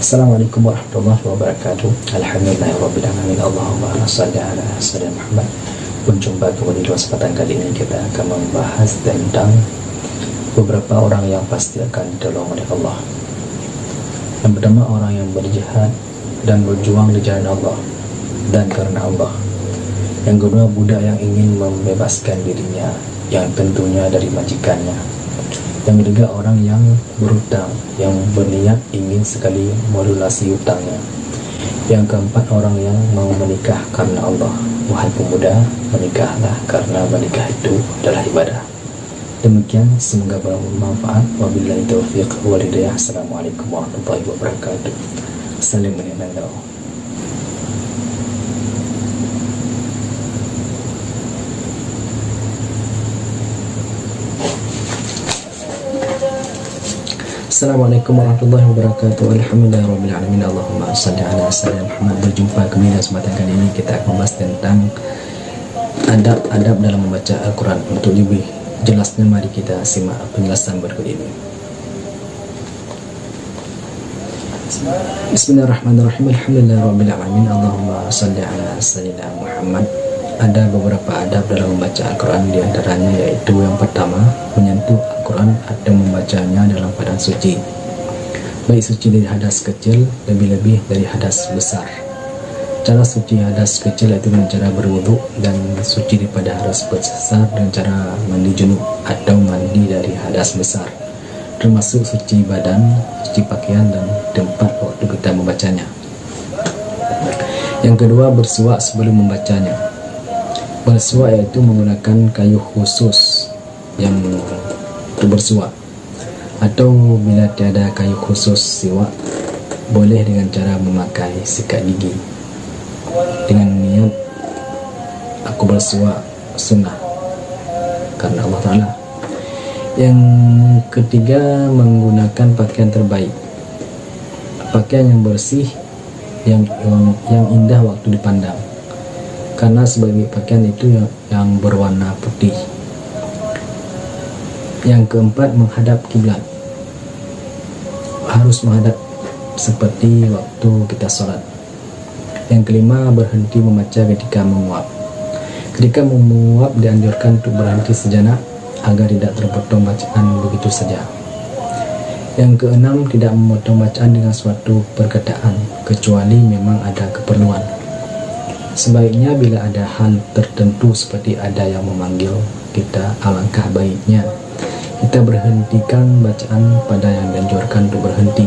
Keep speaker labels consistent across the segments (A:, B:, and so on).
A: Assalamualaikum warahmatullahi wabarakatuh. Alhamdulillahirabbil alamin. Allahumma shalli ala sayyidina Muhammad. Berjumpa kembali di kesempatan kali ini kita akan membahas tentang beberapa orang yang pasti akan ditolong oleh Allah. Yang pertama, orang yang berjihad dan berjuang di jalan Allah dan karena Allah. Yang kedua, budak yang ingin membebaskan dirinya yang tentunya dari majikannya. Yang ketiga, orang yang berhutang yang berniat ingin sekali melunasi hutangnya. Yang keempat, orang yang mau menikah karena Allah. Wahai pemuda, menikahlah karena menikah itu adalah ibadah. Demikian, semoga bermanfaat. Wabillahi taufiq wal hidayah. Assalamualaikum warahmatullahi wabarakatuh. Salim meninangau. Assalamualaikum warahmatullahi wabarakatuh. Alhamdulillahirabbil alamin. Allahumma shalli ala sayyidina Muhammad. Berjumpa kembali dalam kesempatan kali ini kita akan membahas tentang adab-adab dalam membaca Al-Quran. Untuk lebih jelasnya, mari kita simak penjelasan berikut ini. Bismillahirrahmanirrahim. Alhamdulillahirabbil alamin. Allahumma shalli ala sayyidina Muhammad. Ada beberapa adab dalam membaca Al-Quran, diantaranya yaitu yang pertama, menyentuh Al-Quran atau membacanya dalam keadaan suci, baik suci dari hadas kecil, lebih-lebih dari hadas besar. Cara suci hadas kecil yaitu dengan cara berwudu, dan suci daripada hadas besar dengan cara mandi junub atau mandi dari hadas besar, termasuk suci badan, suci pakaian, dan tempat waktu kita membacanya. Yang kedua, bersuak sebelum membacanya. Bersuak yaitu menggunakan kayu khusus yang untuk bersuak, atau bila tiada kayu khusus siwak, boleh dengan cara memakai sikat gigi dengan niat aku bersuak sunnah karena Allah Ta'ala. Yang ketiga, menggunakan pakaian terbaik, pakaian yang bersih, yang indah waktu dipandang, karena sebagai pakaian itu yang berwarna putih. Yang keempat, menghadap kiblat, harus menghadap seperti waktu kita sholat. Yang kelima, berhenti membaca ketika menguap. Ketika menguap dianjurkan untuk berhenti sejenak agar tidak terpotong bacaan begitu saja. Yang keenam, tidak memotong bacaan dengan suatu perkataan kecuali memang ada keperluan. Sebaiknya bila ada hal tertentu seperti ada yang memanggil kita, alangkah baiknya kita berhentikan bacaan pada yang dianjurkan untuk berhenti,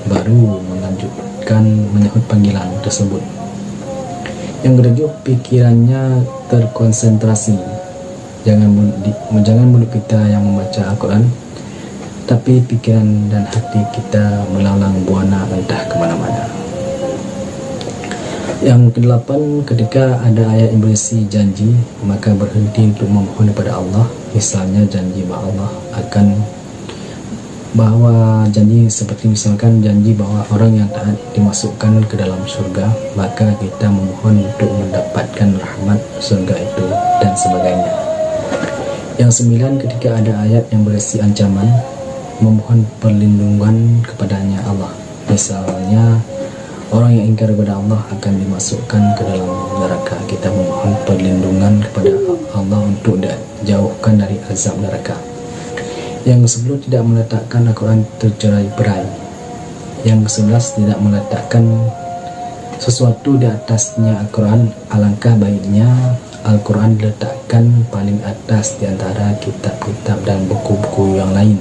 A: baru melanjutkan menyahut panggilan tersebut. Yang ketujuh, pikirannya terkonsentrasi. Jangan mulut kita yang membaca Al-Quran, tapi pikiran dan hati kita melalang buana entah kemana-mana. Yang kedelapan, ketika ada ayat yang berisi janji, maka berhenti untuk memohon kepada Allah. Misalnya janji bahwa janji seperti misalkan janji bahwa orang yang taat dimasukkan ke dalam surga, maka kita memohon untuk mendapatkan rahmat surga itu dan sebagainya. Yang sembilan, ketika ada ayat yang berisi ancaman, memohon perlindungan kepadanya Allah. Misalnya orang yang ingkar kepada Allah akan dimasukkan ke dalam neraka, kita memohon perlindungan kepada Allah untuk dijauhkan dari azab neraka. Yang ke-10, tidak meletakkan Al-Quran tercerai-berai. Yang ke-11, tidak meletakkan sesuatu di atasnya Al-Quran. Alangkah baiknya Al-Quran diletakkan paling atas di antara kitab-kitab dan buku-buku yang lain.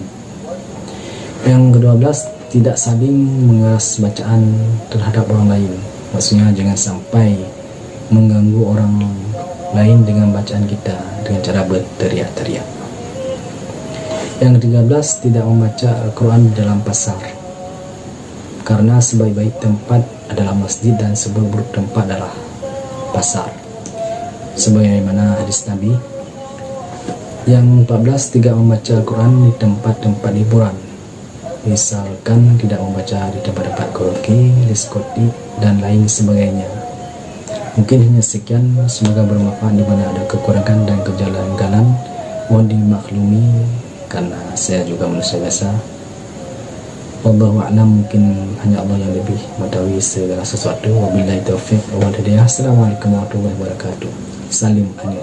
A: Yang ke-12, tidak saling mengeras bacaan terhadap orang lain. Maksudnya jangan sampai mengganggu orang lain dengan bacaan kita dengan cara berteriak-teriak. Yang ke-13, tidak membaca Al-Quran di dalam pasar, karena sebaik-baik tempat adalah masjid dan seburuk-buruk tempat adalah pasar, sebagaimana hadis Nabi. Yang 14, tidak membaca Al-Quran di tempat-tempat hiburan, misalkan tidak membaca di tempat-tempat karaoke, diskotik, dan lain sebagainya. Mungkin hanya sekian, semoga bermanfaat. Di mana ada kekurangan dan kejanggalan mohon dimaklumi karena saya juga manusia biasa. Wallahu a'lam, mungkin hanya Allah yang lebih mengetahui segala sesuatu. Wabillahi taufiq wal hidayah. Assalamualaikum warahmatullahi wabarakatuh. Salim anil